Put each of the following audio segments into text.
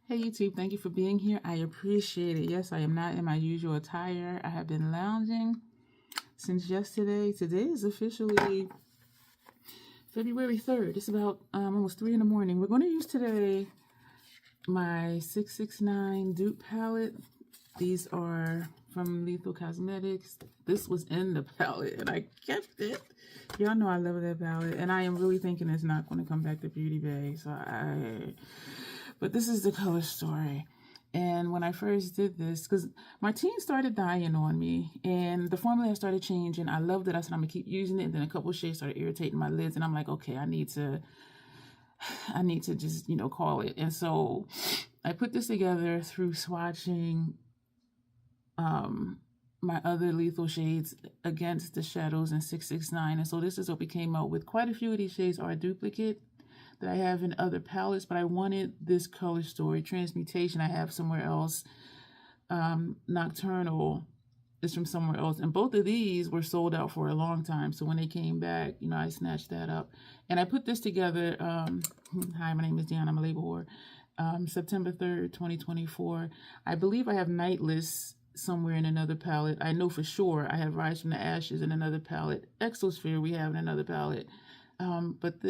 Hey YouTube, thank you for being here. I appreciate it. Yes, I am not in my usual attire. I have been lounging since yesterday. Today is officially February 3rd. It's about almost 3 in the morning. We're going to use today my 669 Dupe palette. These are from Lethal Cosmetics. This was in the palette and I kept it. Y'all know I love that palette, and I am really thinking it's not going to come back to Beauty Bay. But this is the color story. And when I first did this, because my team started dying on me and the formula started changing, I loved it. I said, I'm gonna keep using it. And then a couple of shades started irritating my lids. And I'm like, okay, I need to just, call it. And so I put this together through swatching my other lethal shades against the shadows in 669. And so this is what we came out with. Quite a few of these shades are a duplicate that I have in other palettes, but I wanted this color story. Transmutation I have somewhere else. Nocturnal is from somewhere else. And both of these were sold out for a long time. So when they came back, I snatched that up. And I put this together. Hi, my name is Dion. I'm a label whore. September 3rd, 2024. I believe I have Nightless somewhere in another palette. I know for sure I have Rise from the Ashes in another palette. Exosphere we have in another palette. But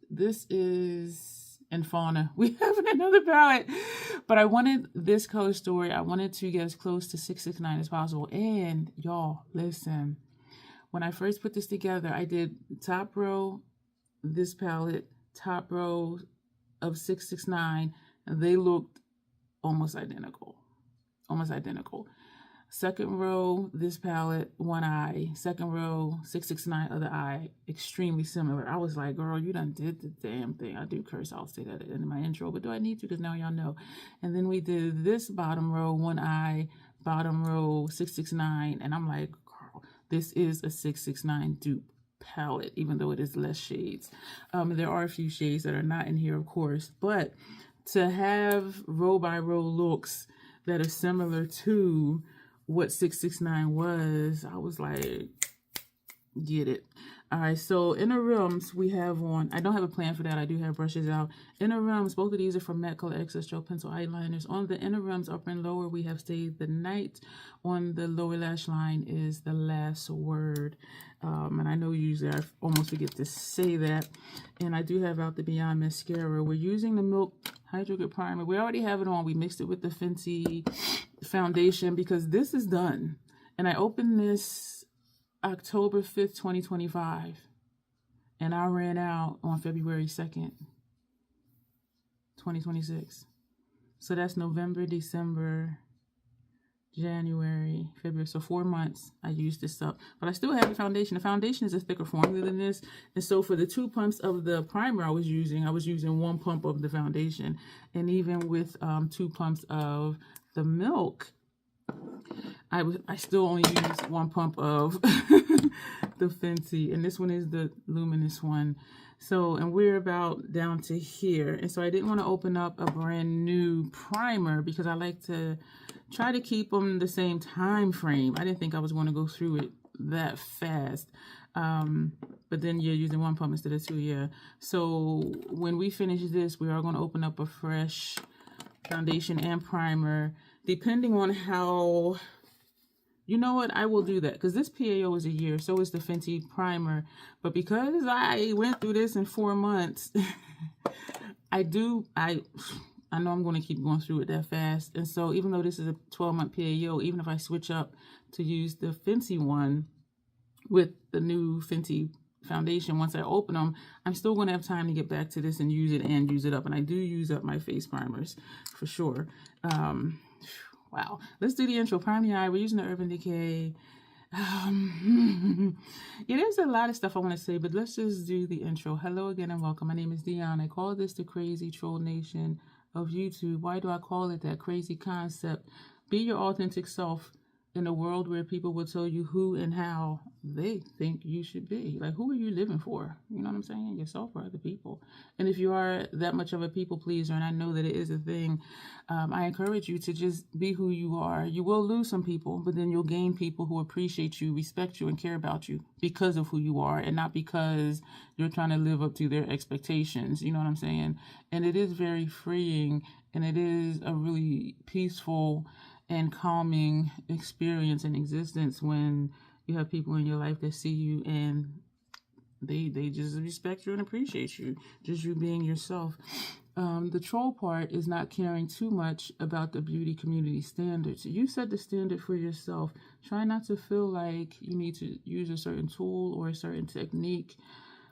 this is in Fauna. We have another palette. But I wanted this color story. I wanted to get as close to 669 as possible. And y'all, listen. When I first put this together, I did top row, this palette, top row of 669. And they looked almost identical. Almost identical. Second row, this palette, one eye. Second row, 669, other eye. Extremely similar. I was like, girl, you done did the damn thing. I do curse. I'll say that in my intro. But do I need to? Because now y'all know. And then we did this bottom row, one eye, bottom row, 669. And I'm like, girl, this is a 669 dupe palette, even though it is less shades. There are a few shades that are not in here, of course. But to have row by row looks that are similar to what 669 was, I was like, get it. All right, so inner rims we have on. I don't have a plan for that. I do have brushes out. Inner rims, both of these are from Matte Color XS Gel Pencil Eyeliners. On the inner rims, upper and lower, we have Stayed the Night. On the lower lash line is The Last Word. And I know usually I almost forget to say that. And I do have out the Beyond Mascara. We're using the Milk Hydro Grip Primer. We already have it on. We mixed it with the Fenty foundation because this is done. And I opened this October 5th, 2025. And I ran out on February 2nd, 2026. So that's November, December, January, February. So 4 months I used this up. But I still have the foundation. The foundation is a thicker formula than this. And so for the 2 pumps of the primer I was using 1 pump of the foundation. And even with 2 pumps of the milk, I still only use 1 pump of the Fenty, and this one is the luminous one. So, and we're about down to here, and so I didn't want to open up a brand new primer because I like to try to keep them the same time frame. I didn't think I was going to go through it that fast, but then you're using 1 pump instead of 2. Yeah. So when we finish this, we are going to open up a fresh foundation and primer, depending on how. You know what? I will do that because this PAO is a year. So is the Fenty primer. But because I went through this in 4 months, I know I'm going to keep going through it that fast. And so even though this is a 12-month PAO, even if I switch up to use the Fenty one with the new Fenty foundation, once I open them, I'm still going to have time to get back to this and use it up. And I do use up my face primers for sure. Wow. Let's do the intro. Prime the eye. We're using the Urban Decay. Yeah, there's a lot of stuff I want to say, but let's just do the intro. Hello again and welcome. My name is Dion. I call this the crazy troll nation of YouTube. Why do I call it that? Crazy concept. Be your authentic self in a world where people will tell you who and how they think you should be. Like, who are you living for? You know what I'm saying? Yourself or other people? And if you are that much of a people pleaser, and I know that it is a thing, I encourage you to just be who you are. You will lose some people, but then you'll gain people who appreciate you, respect you, and care about you because of who you are, and not because you're trying to live up to their expectations. You know what I'm saying? And it is very freeing, and it is a really peaceful and calming experience and existence when you have people in your life that see you and they just respect you and appreciate you, just you being yourself. The troll part is not caring too much about the beauty community standards. You set the standard for yourself. Try not to feel like you need to use a certain tool or a certain technique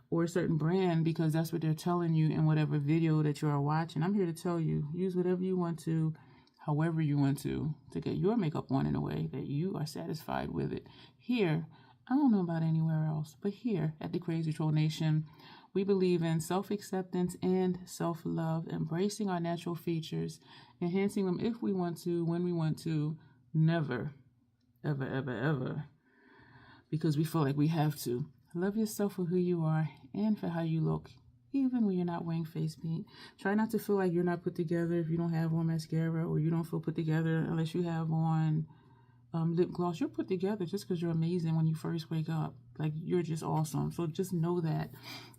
or a certain brand because that's what they're telling you in whatever video that you are watching. I'm here to tell you, use whatever you want to, however you want to get your makeup on in a way that you are satisfied with it. Here, I don't know about anywhere else, but here at the Crazy Troll Nation, we believe in self-acceptance and self-love, embracing our natural features, enhancing them if we want to, when we want to, never, ever, ever, ever, because we feel like we have to. Love yourself for who you are and for how you look, even when you're not wearing face paint. Try not to feel like you're not put together if you don't have on mascara, or you don't feel put together unless you have on lip gloss. You're put together just because you're amazing when you first wake up. Like, you're just awesome. So just know that.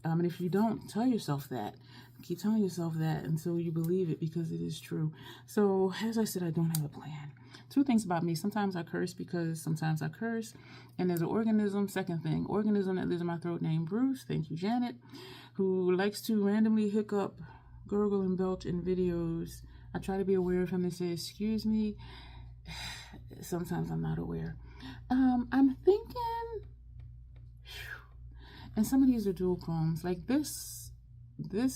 And if you don't, tell yourself that. Keep telling yourself that until you believe it, because it is true. So as I said, I don't have a plan. 2 things about me. Sometimes I curse because sometimes I curse. And there's an organism, second thing, organism that lives in my throat named Bruce. Thank you, Janet, who likes to randomly hiccup, gurgle, and belch in videos. I try to be aware of him and say, excuse me. Sometimes I'm not aware. I'm thinking, and some of these are dual chromes. Like this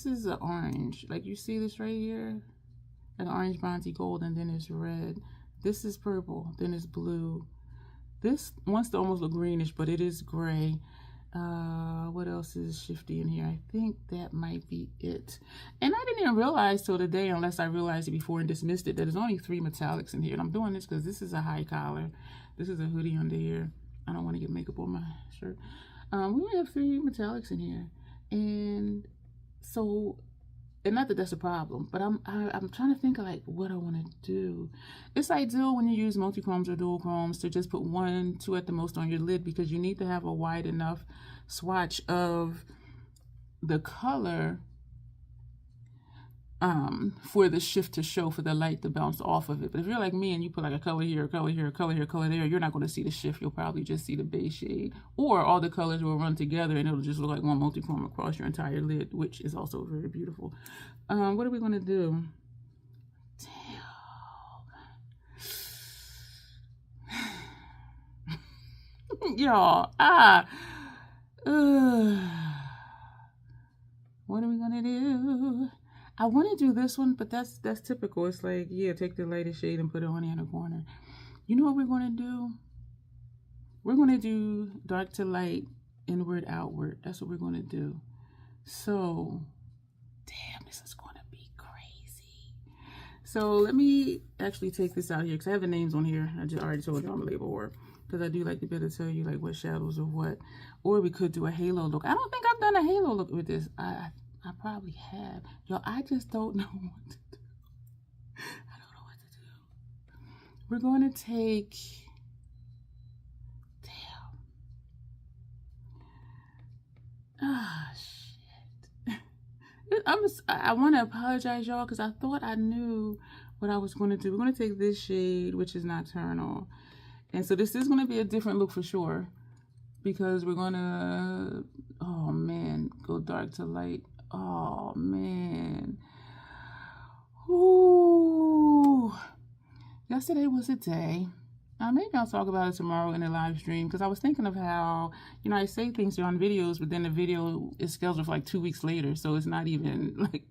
is an orange. Like, you see this right here? Like orange, bronzy, gold, and then it's red. This is purple, then it's blue. This wants to almost look greenish, but it is gray. What else is shifty in here? I think that might be it. And I didn't even realize till today, unless I realized it before and dismissed it, that there's only 3 metallics in here. And I'm doing this because this is a high collar. This is a hoodie under here. I don't want to get makeup on my shirt. We only have 3 metallics in here. And so, and not that that's a problem, but I'm trying to think of like what I want to do. It's ideal when you use multi-chromes or dual chromes to just put 1, 2 at the most on your lid, because you need to have a wide enough swatch of the color for the shift to show, for the light to bounce off of it. But if you're like me and you put like a color here, a color here, a color here, a color there, you're not going to see the shift. You'll probably just see the base shade, or all the colors will run together and it'll just look like one multi-chrome across your entire lid, which is also very beautiful. What are we going to do? Damn. Y'all, what are we going to do? I want to do this one, but that's typical. It's like, yeah, take the lightest shade and put it on in the corner. You know what we're going to do? We're going to do dark to light, inward, outward. That's what we're going to do. So, damn, this is going to be crazy. So let me actually take this out here, because I have the names on here. I just already told you I'm a label whore, because I do like to be able to tell you like what shadows of what. Or we could do a halo look. I don't think I've done a halo look with this. I probably have. Yo, I just don't know what to do. I don't know what to do. We're going to take... Damn. Ah, shit. I want to apologize, y'all, because I thought I knew what I was going to do. We're going to take this shade, which is Nocturnal. And so this is going to be a different look for sure, because we're going to... Oh, man. Go dark to light. Oh, man. Ooh. Yesterday was a day. Maybe I'll talk about it tomorrow in a live stream, because I was thinking of how, you know, I say things on videos, but then the video is scheduled for like 2 weeks later. So it's not even like,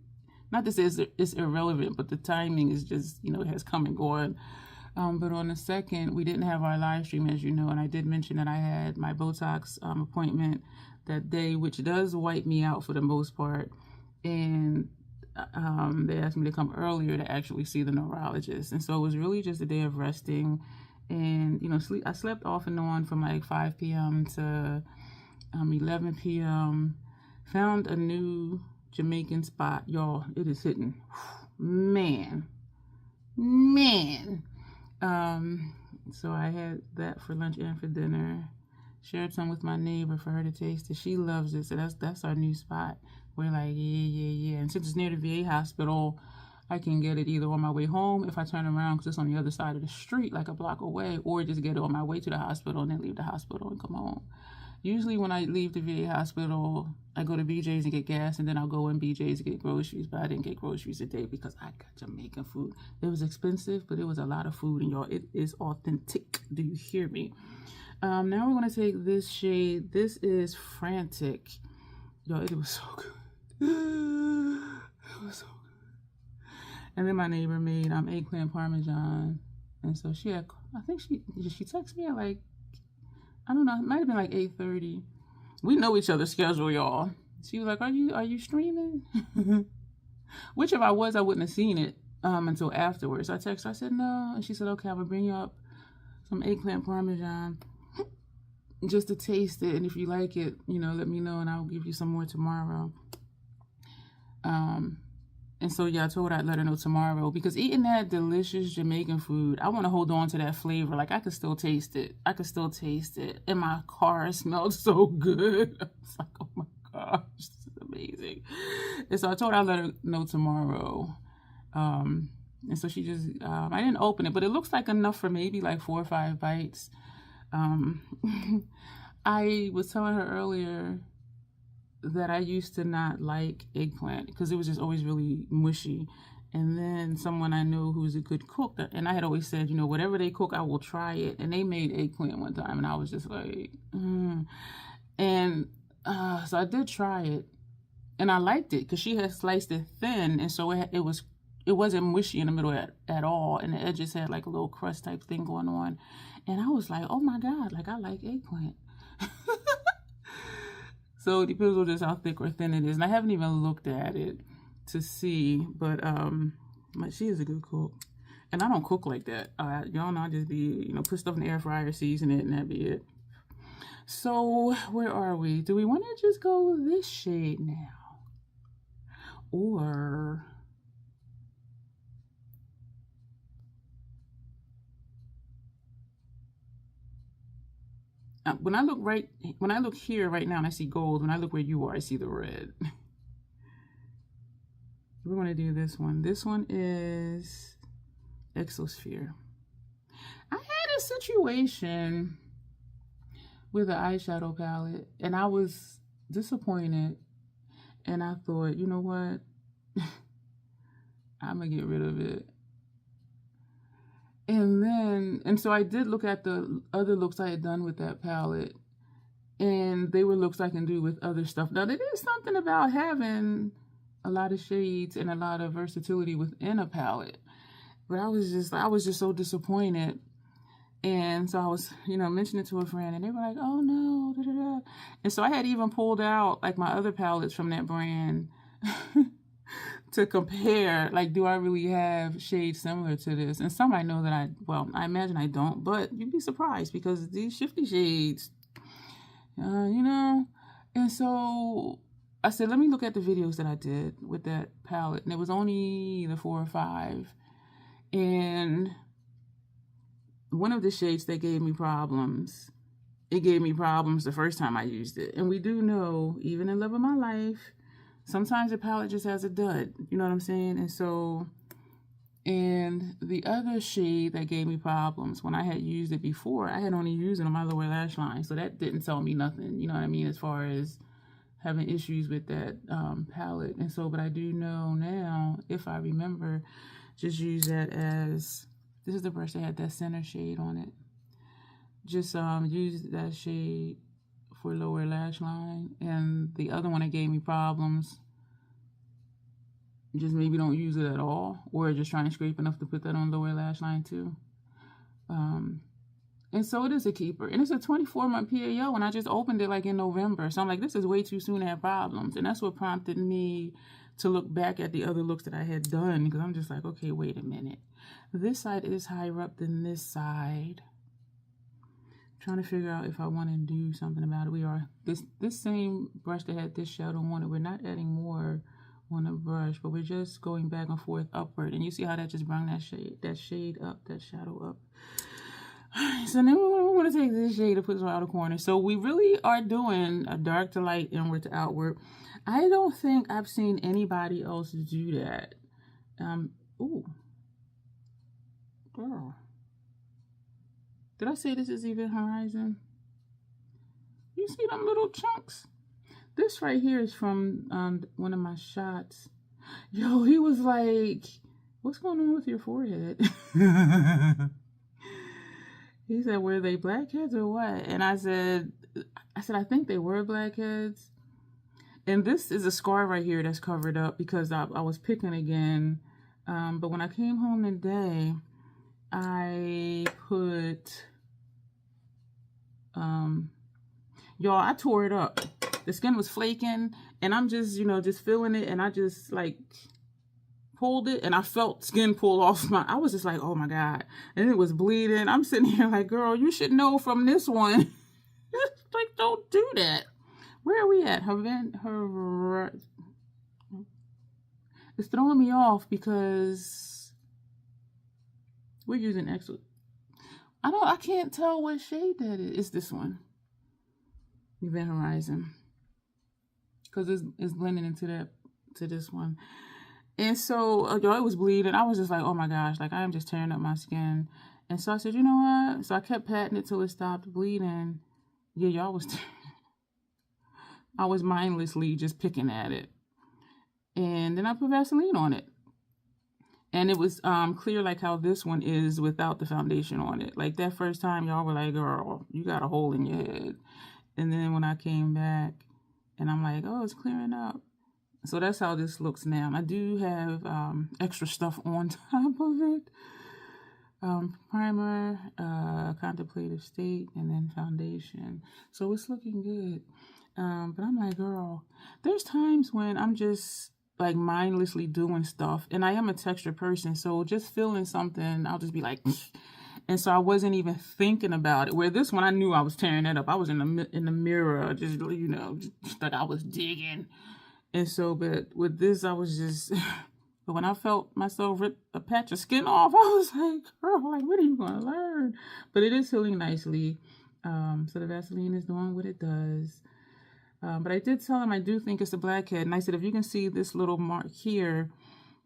not to say it's irrelevant, but the timing is just, you know, it has come and gone. But on the 2nd, we didn't have our live stream, as you know, and I did mention that I had my Botox appointment that day, which does wipe me out for the most part. And they asked me to come earlier to actually see the neurologist. And so it was really just a day of resting And, you know, I slept off and on from like 5 p.m. to 11 p.m. Found a new Jamaican spot. Y'all, it is hitting. Man. So I had that for lunch and for dinner. Shared some with my neighbor for her to taste it. She loves it. So that's our new spot. We're like, yeah. And since it's near the VA hospital, I can get it either on my way home if I turn around because it's on the other side of the street, like a block away, or just get it on my way to the hospital and then leave the hospital and come home. Usually when I leave the VA hospital, I go to BJ's and get gas, and then I'll go in BJ's to get groceries, but I didn't get groceries today because I got Jamaican food. It was expensive, but it was a lot of food, and y'all, it is authentic. Do you hear me? Now we're going to take this shade. This is Frantic. Y'all, it was so good. It was so good. And then my neighbor made eggplant parmesan, and so she had, I think she texted me at like, I don't know, it might have been like 8:30. We know each other's schedule, y'all. She was like, are you streaming? Which if I was, I wouldn't have seen it until afterwards. I texted her, I said no, and she said, okay, I'm gonna bring you up some eggplant parmesan just to taste it, and if you like it, you know, let me know and I'll give you some more tomorrow. And so, yeah, I told her I'd let her know tomorrow because eating that delicious Jamaican food, I want to hold on to that flavor. Like, I could still taste it. And my car smelled so good. I was like, oh my gosh, this is amazing. And so I told her I'd let her know tomorrow. And so she just, I didn't open it, but it looks like enough for maybe like 4 or 5 bites. I was telling her earlier that I used to not like eggplant because it was just always really mushy. And then someone I know who's a good cook, and I had always said, you know, whatever they cook, I will try it. And they made eggplant one time, and I was just like, And so I did try it, and I liked it because she had sliced it thin, and so it wasn't mushy in the middle at all, and the edges had like a little crust type thing going on. And I was like, oh my God, like I like eggplant. So it depends on just how thick or thin it is. And I haven't even looked at it to see, but she is a good cook. And I don't cook like that. Y'all know I just be, you know, put stuff in the air fryer, season it, and that'd be it. So where are we? Do we want to just go this shade now? Or when I look here right now and I see gold, when I look where you are, I see the red. We're going to do this one. This one is Exosphere. I had a situation with an eyeshadow palette, and I was disappointed. And I thought, you know what? I'm going to get rid of it. And so I did look at the other looks I had done with that palette, and they were looks I can do with other stuff. Now, there is something about having a lot of shades and a lot of versatility within a palette, but I was just so disappointed. And so I was, you know, mentioning it to a friend, and they were like, oh no, da, da, da. And so I had even pulled out like my other palettes from that brand to compare, like, do I really have shades similar to this? And some I know that I imagine I don't, but you'd be surprised because these shifty shades, you know. And so I said, let me look at the videos that I did with that palette, and it was only the 4 or 5. And one of the shades that gave me problems, it gave me problems the first time I used it. And we do know, even in Love of My Life, sometimes the palette just has a dud, you know what I'm saying? And so, and the other shade that gave me problems, when I had used it before, I had only used it on my lower lash line. So that didn't tell me nothing, you know what I mean, as far as having issues with that palette. And so, but I do know now, if I remember, just use that as, this is the brush that had that center shade on it. Just use that shade for lower lash line, and the other one that gave me problems, just maybe don't use it at all, or just trying to scrape enough to put that on lower lash line too. And so it is a keeper, and it's a 24-month PAO, and I just opened it like in November, so I'm like, this is way too soon to have problems. And that's what prompted me to look back at the other looks that I had done, because I'm just like, okay, wait a minute, this side is higher up than this side. Trying to figure out if I want to do something about it. We are this same brush that had this shadow on it. We're not adding more on the brush, but we're just going back and forth upward. And you see how that just brought that shade up, that shadow up. So now we're going to take this shade and put it on the outer corner. So we really are doing a dark to light, inward to outward. I don't think I've seen anybody else do that. Ooh, girl. Did I say this is even horizon? You see them little chunks? This right here is from one of my shots. Yo, he was like, what's going on with your forehead? He said, were they blackheads or what? And I said, I think they were blackheads. And this is a scar right here that's covered up because I was picking again. But when I came home today, I put, y'all, I tore it up. The skin was flaking and I'm just, just feeling it. And I just like pulled it and I felt skin pull off I was just like, oh my God. And it was bleeding. I'm sitting here like, girl, you should know from this one. Like, don't do that. Where are we at? It's throwing me off because we're using extra. I can't tell what shade that is. It's this one. Event Horizon. Because it's blending into this one. And so, y'all, it was bleeding. I was just like, oh my gosh, like I am just tearing up my skin. And so I said, you know what? So I kept patting it till it stopped bleeding. Yeah, y'all I was mindlessly just picking at it. And then I put Vaseline on it. And it was clear like how this one is without the foundation on it. Like that first time, y'all were like, girl, you got a hole in your head. And then when I came back and I'm like, oh, it's clearing up. So that's how this looks now. I do have extra stuff on top of it. Primer, contemplative state, and then foundation. So it's looking good. But I'm like, girl, there's times when I'm just like mindlessly doing stuff. And I am a texture person. So just feeling something, I'll just be like, and so I wasn't even thinking about it. Where this one, I knew I was tearing it up. I was in the mirror, just, just like I was digging. And so, but with this, I was just, but when I felt myself rip a patch of skin off, I was like, girl, like, what are you going to learn? But it is healing nicely. So the Vaseline is doing what it does. But I did tell him I do think it's a blackhead. And I said, if you can see this little mark here,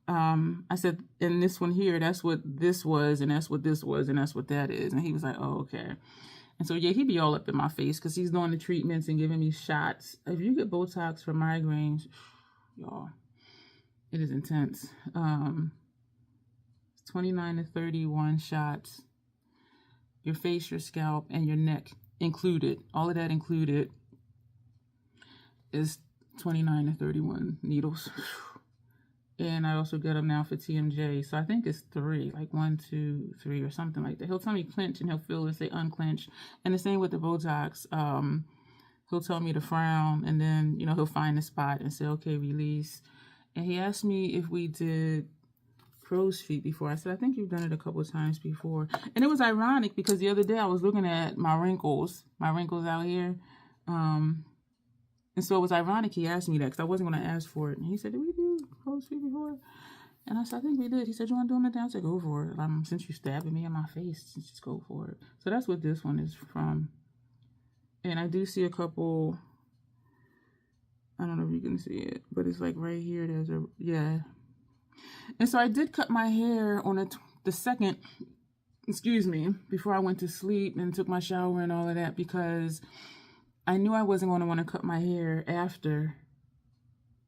I said, and this one here, that's what this was, and that's what this was, and that's what that is. And he was like, oh, okay. And so, yeah, he'd be all up in my face because he's doing the treatments and giving me shots. If you get Botox for migraines, y'all, it is intense. 29 to 31 shots. Your face, your scalp, and your neck included. All of that included is 29 to 31 needles. And I also get them now for TMJ. So I think it's 3, like 1, 2, 3 or something like that. He'll tell me clench and he'll feel and say unclench. And the same with the Botox. He'll tell me to frown and then, he'll find the spot and say, okay, release. And he asked me if we did crow's feet before. I said, I think you've done it a couple of times before. And it was ironic because the other day I was looking at my wrinkles out here. And so it was ironic he asked me that because I wasn't going to ask for it. And he said, did we do crow's feet before? And I said, I think we did. He said, you want to do it now? I said, go for it. Since you're stabbing me in my face, just go for it. So that's what this one is from. And I do see a couple, I don't know if you can see it, but it's like right here. There's yeah. And so I did cut my hair on the second, before I went to sleep and took my shower and all of that because I knew I wasn't going to want to cut my hair after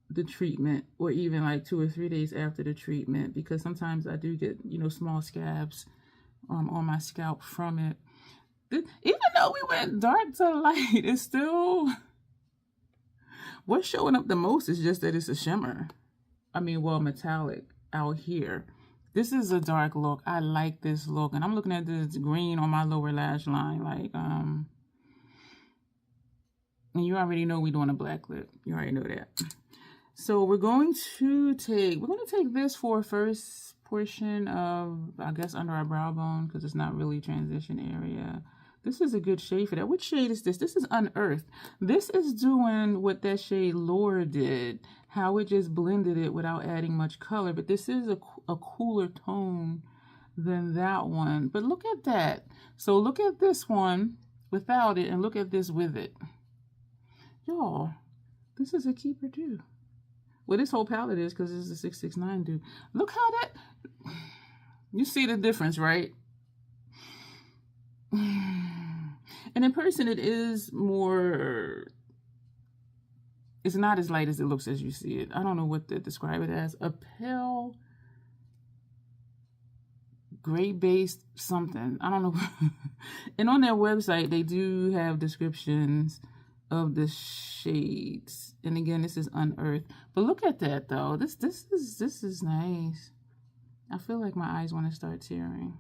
the treatment or even like 2 or 3 days after the treatment because sometimes I do get, small scabs on my scalp from it. Even though we went dark to light, it's still, what's showing up the most is just that it's a shimmer. Metallic out here. This is a dark look. I like this look. And I'm looking at this green on my lower lash line. Like, and you already know we're doing a black lip. You already know that. So we're going to take this for first portion of, I guess, under our brow bone because it's not really transition area. This is a good shade for that. Which shade is this? This is Unearthed. This is doing what that shade Lorah did, how it just blended it without adding much color. But this is a cooler tone than that one. But look at that. So look at this one without it and look at this with it. Y'all, this is a keeper too. Well, this whole palette is because this is a 669 dupe. Look how that... You see the difference, right? And in person, it is more... It's not as light as it looks as you see it. I don't know what to describe it as. A pale... gray-based something. I don't know. And on their website, they do have descriptions of the shades. And again, this is Unearthed. But look at that, though. This is nice. I feel like my eyes want to start tearing.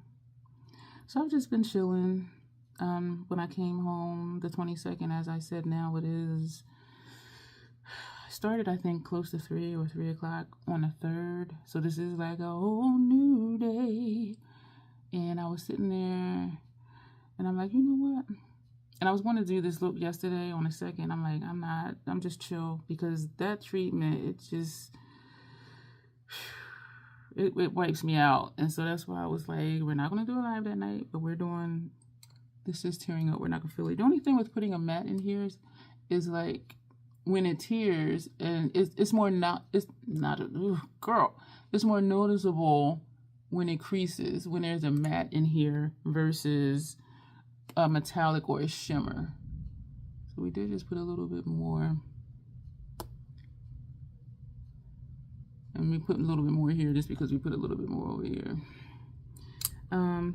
So I've just been chilling. When I came home the 22nd, as I said, now it is... started, I think, close to 3 or 3 o'clock on the 3rd. So this is like a whole new day. And I was sitting there, and I'm like, you know what? And I was going to do this look yesterday on the 2nd. I'm like, I'm just chill. Because that treatment, it just... It wipes me out. And so that's why I was like, we're not going to do a live that night, but we're doing... This is tearing up. We're not going to feel it. The only thing with putting a matte in here is like... when it tears, and it's more not, it's not, girl, it's more noticeable when it creases, when there's a matte in here versus a metallic or a shimmer. So we did just put a little bit more. And we put a little bit more here just because we put a little bit more over here.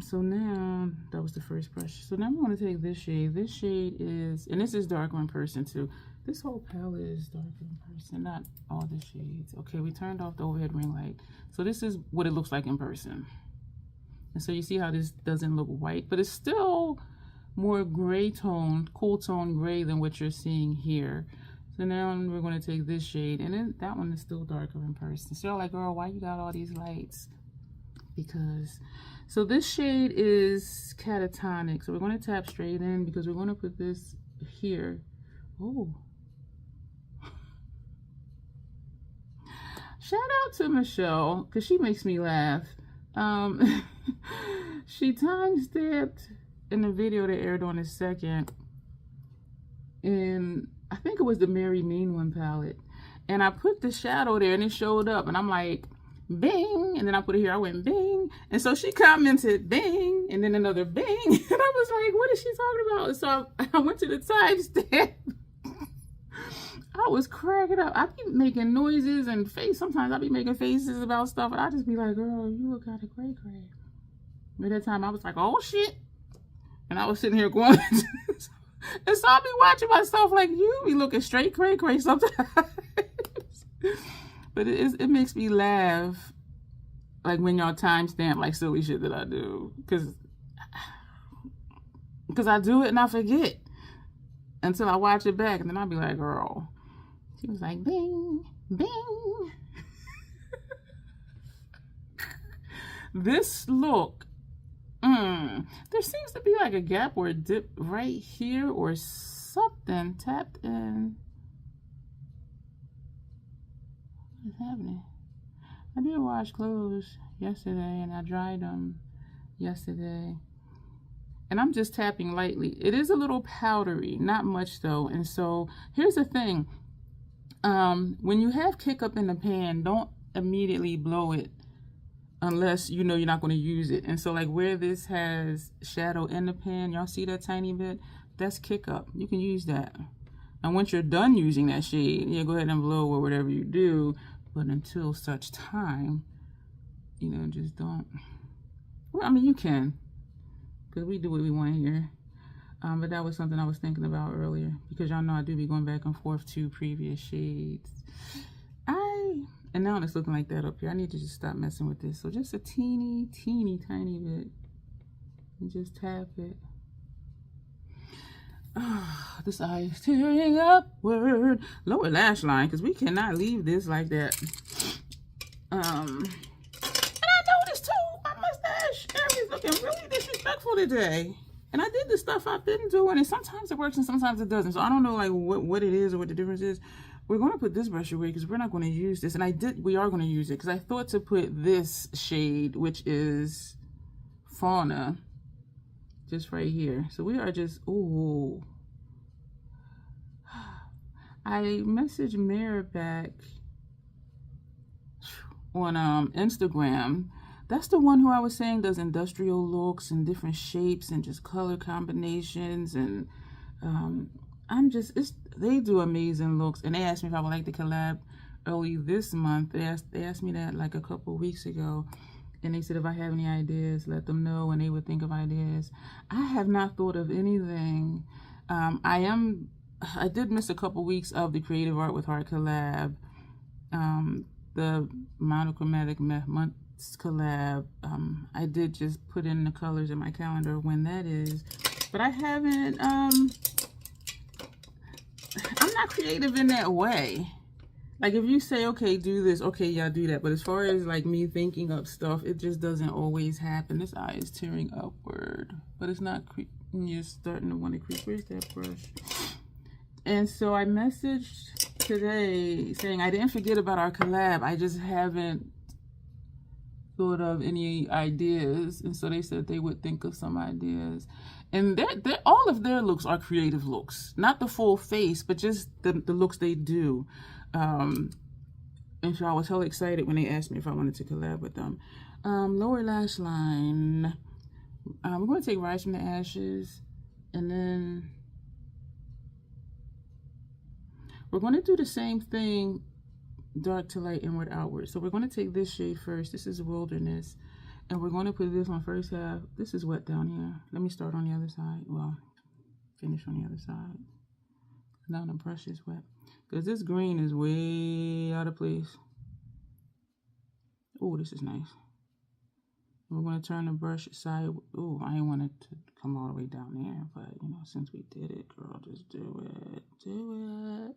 So now, that was the first brush. So now I'm going to take this shade. This shade is, and this is darker in person too. This whole palette is darker in person, not all the shades. Okay, we turned off the overhead ring light. So this is what it looks like in person. And so you see how this doesn't look white, but it's still more gray tone, cool tone gray than what you're seeing here. So now we're going to take this shade, and then that one is still darker in person. So you're like, girl, why you got all these lights? Because, so this shade is catatonic. So we're going to tap straight in because we're going to put this here. Oh. Shout out to Michelle, because she makes me laugh. She time-stamped in the video that aired on the 2nd. And I think it was the Mary Mean One palette. And I put the shadow there and it showed up. And I'm like, bing. And then I put it here. I went bing. And so she commented bing. And then another bing. And I was like, what is she talking about? And so I went to the timestamp. I was cracking up. I be making noises and sometimes I be making faces about stuff. And I just be like, girl, you look kind of cray. By that time, I was like, oh, shit. And I was sitting here going... And so I'll be watching myself like, you be looking straight cray sometimes. But it makes me laugh, like when y'all timestamp like silly shit that I do. Because I do it and I forget until I watch it back. And then I'll be like, girl. She was like, bing, bing. This look. There seems to be like a gap or a dip right here or something tapped in. What is happening? I did wash clothes yesterday and I dried them yesterday. And I'm just tapping lightly. It is a little powdery, not much though. And so here's the thing. When you have kick up in the pan, don't immediately blow it. Unless you know you're not going to use it. And so like where this has shadow in the pan, y'all see that tiny bit? That's kick up. You can use that. And once you're done using that shade, you go ahead and blow or whatever you do. But until such time, you know, just don't. Well, I mean, you can. Because we do what we want here. But that was something I was thinking about earlier. Because y'all know I do be going back and forth to previous shades. And now it's looking like that up here. I need to just stop messing with this. So just a teeny tiny bit. And just tap it. Oh, this eye is tearing upward. Lower lash line, because we cannot leave this like that. And I noticed too, my mustache area is looking really disrespectful today. And I did the stuff I've been doing, and sometimes it works and sometimes it doesn't. So I don't know like what it is or what the difference is. We're going to put this brush away because we're not going to use this. And we are going to use it because I thought to put this shade, which is Fauna, just right here. So we are just, ooh. I messaged Mara back on Instagram. That's the one who I was saying does industrial looks and different shapes and just color combinations. And they do amazing looks. And they asked me if I would like to collab early this month. They asked me that like a couple weeks ago. And they said if I have any ideas, let them know, and they would think of ideas. I have not thought of anything. I did miss a couple weeks of the Creative Art with Heart collab. The Monochromatic Months collab. I did just put in the colors in my calendar when that is. But I haven't, I'm not creative in that way. Like if you say, okay, do this, okay, yeah, do that. But as far as like me thinking up stuff, it just doesn't always happen. This eye is tearing upward, but it's not, you're starting to want to creep. Where's that brush? And so I messaged today saying I didn't forget about our collab. I just haven't thought of any ideas. And so they said they would think of some ideas. And all of their looks are creative looks. Not the full face, but just the looks they do. And so I was hella excited when they asked me if I wanted to collab with them. Lower lash line. We're going to take Rise from the Ashes. And then we're going to do the same thing, dark to light, inward, outward. So we're going to take this shade first. This is Wilderness. And we're going to put this on first half. This is wet down here. Let me start on the other side. Well, finish on the other side. Now the brush is wet. Because this green is way out of place. Oh, this is nice. We're going to turn the brush side. Oh, I didn't want it to come all the way down there. But, you know, since we did it, girl, just do it. Do it.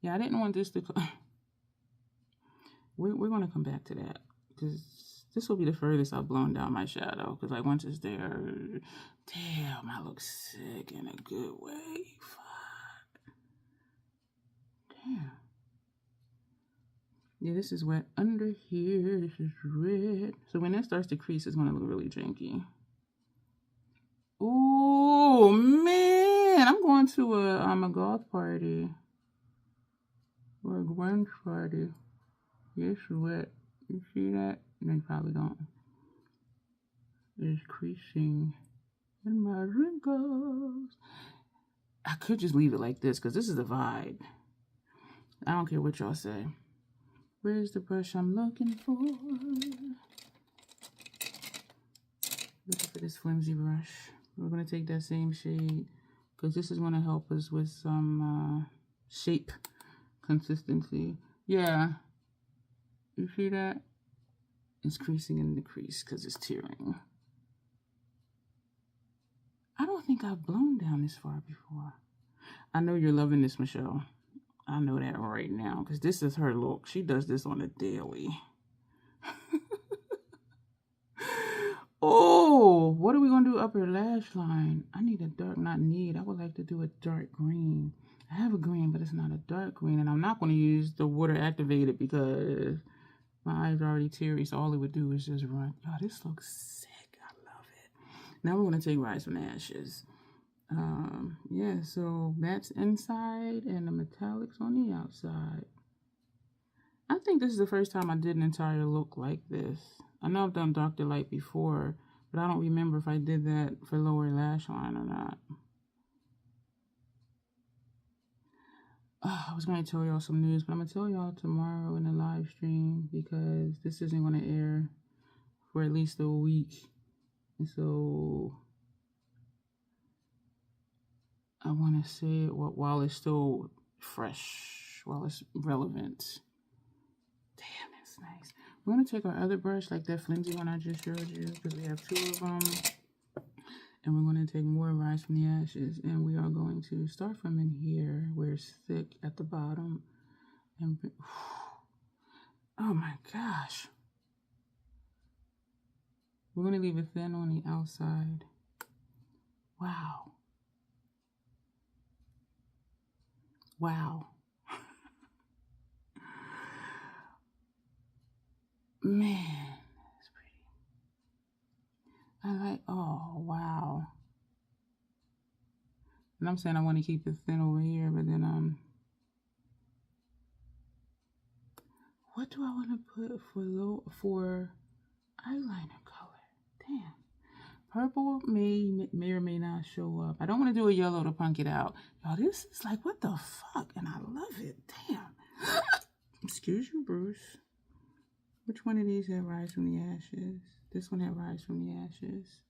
Yeah, I didn't want this to come. We're going to come back to that. Because this will be the furthest I've blown down my shadow. Because, like, once it's there, damn, I look sick in a good way. Fuck. Damn. Yeah, this is wet under here. This is red. So when that starts to crease, it's going to look really janky. Oh, man. I'm going to a goth party. Or a grunge party. Yeah, it's wet. You see that? No, you probably don't. It's creasing in my wrinkles. I could just leave it like this because this is the vibe. I don't care what y'all say. Where's the brush I'm looking for? Looking for this flimsy brush. We're going to take that same shade because this is going to help us with some shape consistency. Yeah. You see that? It's creasing in the crease because it's tearing. I don't think I've blown down this far before. I know you're loving this, Michelle. I know that right now because this is her look. She does this on a daily. Oh, what are we going to do upper lash line? I need a dark, not need. I would like to do a dark green. I have a green, but it's not a dark green. And I'm not going to use the water activated because my eyes are already teary. So all it would do is just run. Y'all, this looks sick. I love it. Now we're going to take Rise from the Ashes. Yeah, so that's inside and the metallics on the outside. I think this is the first time I did an entire look like this. I know I've done Dark to Light before, but I don't remember if I did that for lower lash line or not. I was going to tell y'all some news, but I'm going to tell y'all tomorrow in the live stream because this isn't going to air for at least a week. And so I want to say it while it's still fresh, while it's relevant. Damn, that's nice. We're going to take our other brush, like that flimsy one I just showed you, because we have two of them. And we're going to take more Rise from the Ashes. And we are going to start from in here, where it's thick at the bottom. And oh my gosh. We're going to leave it thin on the outside. Wow. Wow. Man, that's pretty. I like, oh, wow. And I'm saying I want to keep it thin over here, but then, what do I want to put for eyeliner color? Damn. Purple may or may not show up. I don't want to do a yellow to punk it out. Y'all, this is like, what the fuck? And I love it. Damn. Excuse you, Bruce. Which one of these have Rise from the Ashes? This one have Rise from the Ashes.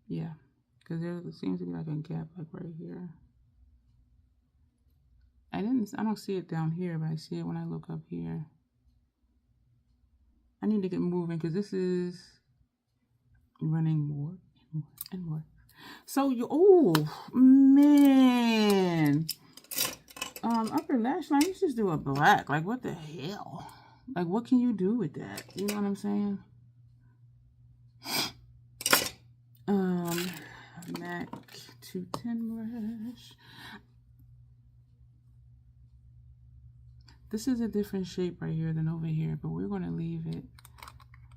Yeah, because there seems to be like a gap like right here. I don't see it down here, but I see it when I look up here. I need to get moving because this is running more and more and more. So oh man. Upper lash line, you just do a black. Like, what the hell? Like, what can you do with that? You know what I'm saying? MAC 210 brush. This is a different shape right here than over here, but we're going to leave it.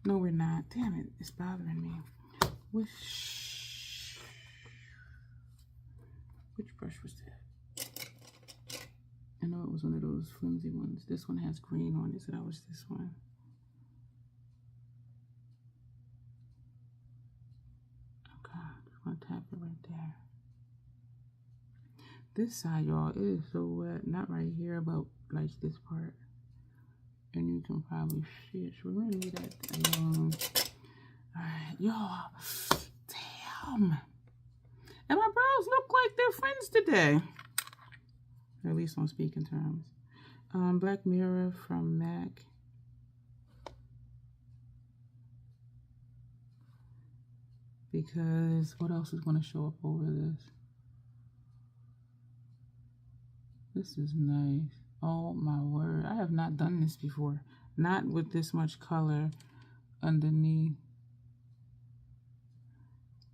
No, we're not. Damn it, it's bothering me. Which brush was that? I know it was one of those flimsy ones. This one has green on it, so that was this one. Okay, just gonna tap it right there. This side, y'all, is so wet. Not right here, but like this part. And you can probably see it. So we're gonna leave that alone. Alright, y'all. Damn. And my brows look like they're friends today. Or at least on speaking terms. Black Mirror from MAC. Because what else is going to show up over this? This is nice. Oh my word. I have not done this before. Not with this much color underneath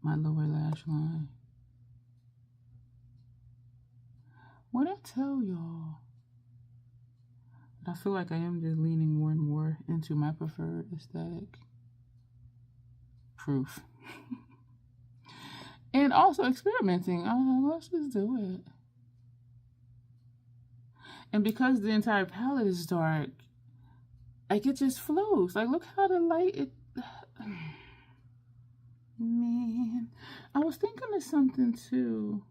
my lower lash line. What I tell y'all? I feel like I am just leaning more and more into my preferred aesthetic. Proof. And also experimenting. Let's just do it. And because the entire palette is dark, like it just flows. Like, look how the light, man. I was thinking of something too.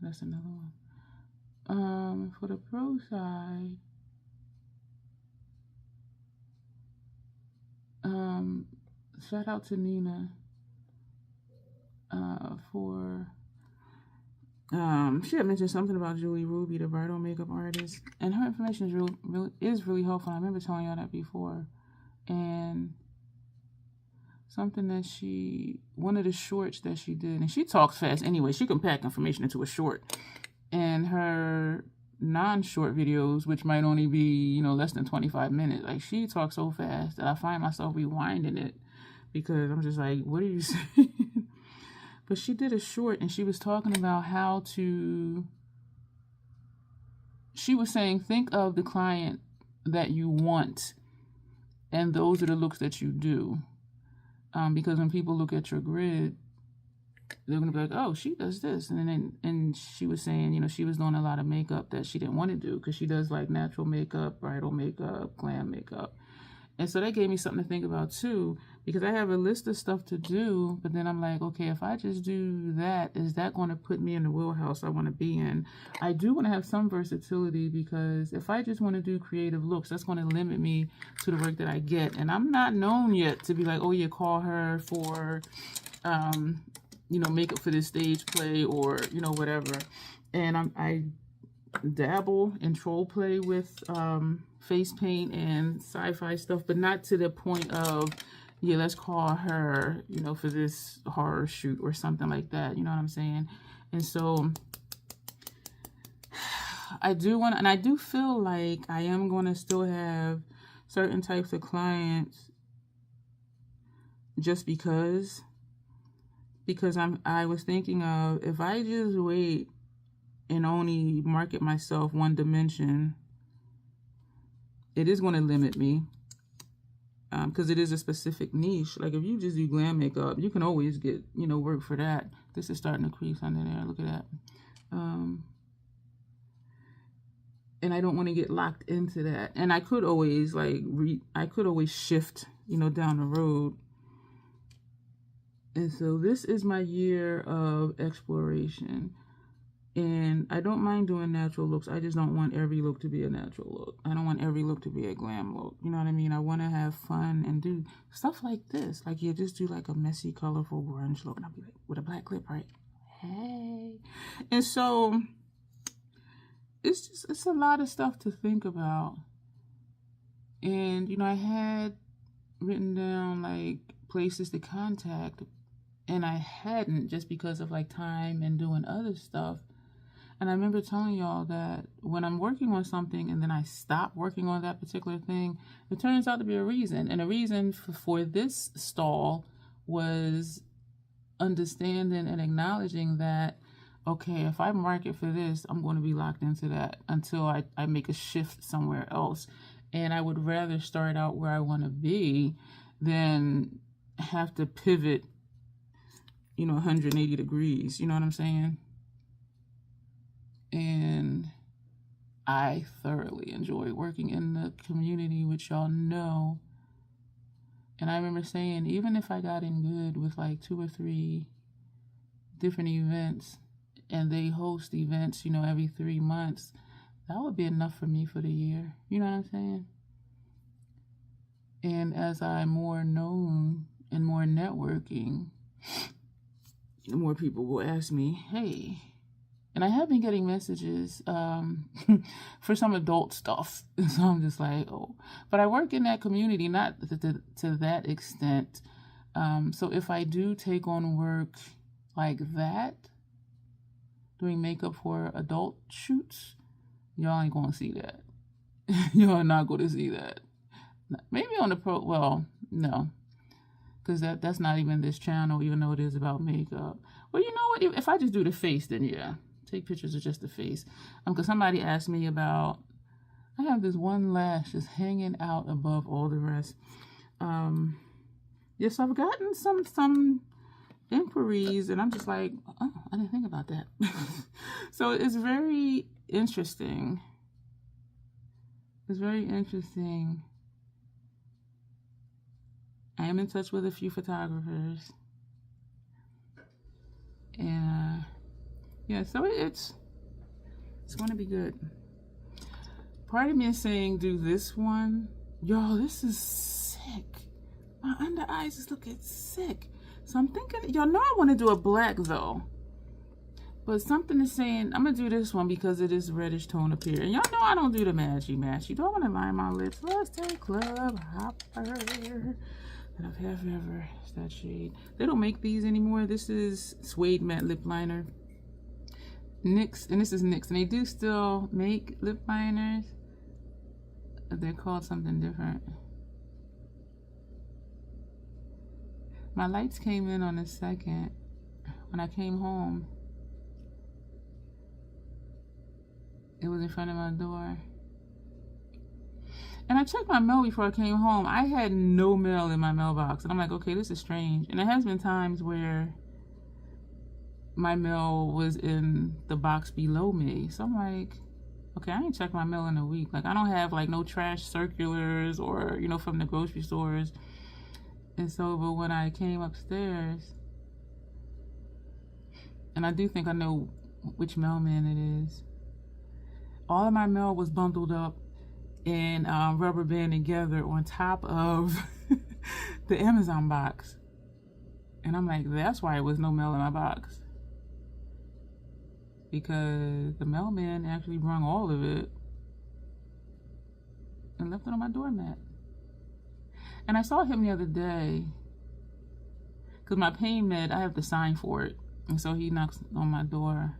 That's another one. For the pro side, shout out to Nina for she had mentioned something about Julie Ruby, the bridal makeup artist, and her information is really helpful. I remember telling y'all that before. And something that one of the shorts that she did, and she talks fast anyway, she can pack information into a short. And her non-short videos, which might only be, less than 25 minutes, like, she talks so fast that I find myself rewinding it because I'm just like, what are you saying? But she did a short and she was talking about she was saying, think of the client that you want, and those are the looks that you do. Because when people look at your grid, they're going to be like, oh, she does this. And she was saying, she was doing a lot of makeup that she didn't want to do because she does like natural makeup, bridal makeup, glam makeup. And so that gave me something to think about too, because I have a list of stuff to do, but then I'm like, okay, if I just do that, is that going to put me in the wheelhouse I want to be in? I do want to have some versatility, because if I just want to do creative looks, that's going to limit me to the work that I get. And I'm not known yet to be like, oh yeah, call her for, makeup for this stage play or, whatever. And I dabble and troll play with face paint and sci-fi stuff, but not to the point of, yeah, let's call her, for this horror shoot or something like that. You know what I'm saying? And so I do feel like I am going to still have certain types of clients just because I was thinking of, if I just wait and only market myself one dimension, it is going to limit me, because it is a specific niche. Like if you just do glam makeup, you can always get, work for that. This is starting to crease under there. Look at that. And I don't want to get locked into that. And I could always shift, down the road. And so this is my year of exploration. And I don't mind doing natural looks. I just don't want every look to be a natural look. I don't want every look to be a glam look. You know what I mean? I want to have fun and do stuff like this. Like you just do like a messy, colorful grunge look. And I'll be like, with a black clip, right? Hey. And so it's a lot of stuff to think about. And, I had written down like places to contact, and I hadn't, just because of like time and doing other stuff. And I remember telling y'all that when I'm working on something and then I stop working on that particular thing, it turns out to be a reason. And a reason for this stall was understanding and acknowledging that, okay, if I market for this, I'm going to be locked into that until I make a shift somewhere else. And I would rather start out where I want to be than have to pivot, 180 degrees. You know what I'm saying? And I thoroughly enjoy working in the community, which y'all know. And I remember saying, even if I got in good with like 2 or 3 different events, and they host events, every 3 months, that would be enough for me for the year. You know what I'm saying? And as I'm more known and more networking, more people will ask me, hey. And I have been getting messages for some adult stuff. So I'm just like, oh. But I work in that community, not to that extent. So if I do take on work like that, doing makeup for adult shoots, y'all ain't going to see that. Y'all are not going to see that. Maybe on the no. Because that's not even this channel, even though it is about makeup. Well, you know what? If I just do the face, then yeah. Take pictures of just the face. Because somebody asked me about, I have this one lash just hanging out above all the rest. Yes, I've gotten some inquiries, and I'm just like, oh, I didn't think about that. So it's very interesting. It's very interesting. I am in touch with a few photographers. And yeah, so it's going to be good. Part of me is saying do this one. Y'all, this is sick. My under eyes is looking sick. So I'm thinking, y'all know I want to do a black though. But something is saying, I'm going to do this one because it is reddish tone up here. And y'all know I don't do the matchy. Do I want to line my lips? Let's take Club Hopper. That I've had forever. It's that shade. They don't make these anymore. This is Suede Matte Lip Liner. NYX, and this is NYX. And they do still make lip liners. They're called something different. My lights came in on the 2nd when I came home. It was in front of my door. And I checked my mail before I came home. I had no mail in my mailbox. And I'm like, okay, this is strange. And there has been times where my mail was in the box below me. So I'm like, okay, I ain't checked my mail in a week. Like, I don't have like no trash circulars or, from the grocery stores. And so, but when I came upstairs, and I do think I know which mailman it is, all of my mail was bundled up and rubber band together on top of the Amazon box. And I'm like, that's why it was no mail in my box. Because the mailman actually brung all of it and left it on my doormat. And I saw him the other day because my pain med, I have to sign for it. And so he knocks on my door.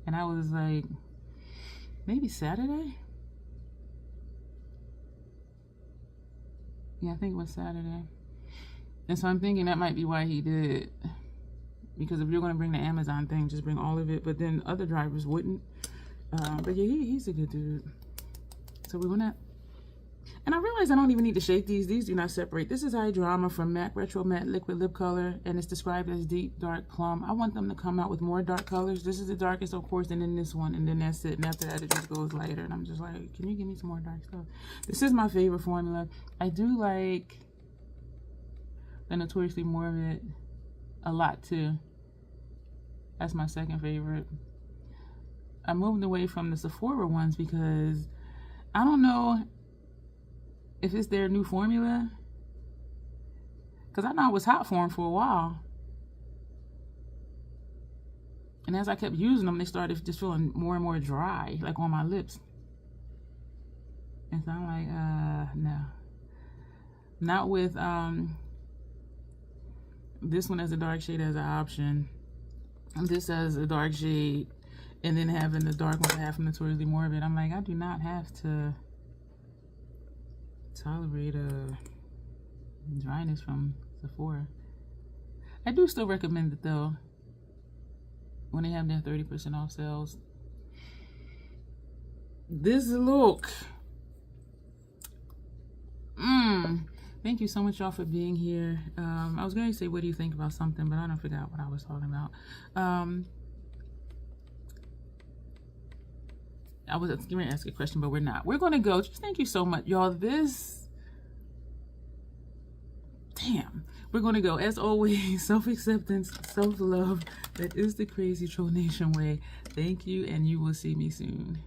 And I was like, maybe Saturday? Yeah, I think it was Saturday. And so I'm thinking that might be why he did. Because if you're going to bring the Amazon thing, just bring all of it. But then other drivers wouldn't. But yeah, he's a good dude. So we went up. And I realize I don't even need to shake these. These do not separate. This is Eye Drama from MAC Retro Matte Liquid Lip Color. And it's described as Deep Dark Plum. I want them to come out with more dark colors. This is the darkest, of course, and then this one. And then that's it. And after that, it just goes lighter. And I'm just like, can you give me some more dark stuff? This is my favorite formula. I do like the Notoriously Morbid a lot, too. That's my second favorite. I moved away from the Sephora ones because I don't know if it's their new formula. Because I know it was hot for them for a while. And as I kept using them, they started just feeling more and more dry, like on my lips. And so I'm like, no. Not with this one as a dark shade as an option. This as a dark shade. And then having the dark one I have from Notoriously Morbid. I'm like, I do not have to tolerate dryness from Sephora. I do still recommend it though. When they have their 30% off sales. This look. Thank you so much, y'all, for being here. I was going to say, what do you think about something? But I don't forget what I was talking about. I was going to ask a question, but we're not. We're going to go. Just thank you so much, y'all. We're going to go. As always, self-acceptance, self-love. That is the Crazy Troll Nation way. Thank you, and you will see me soon.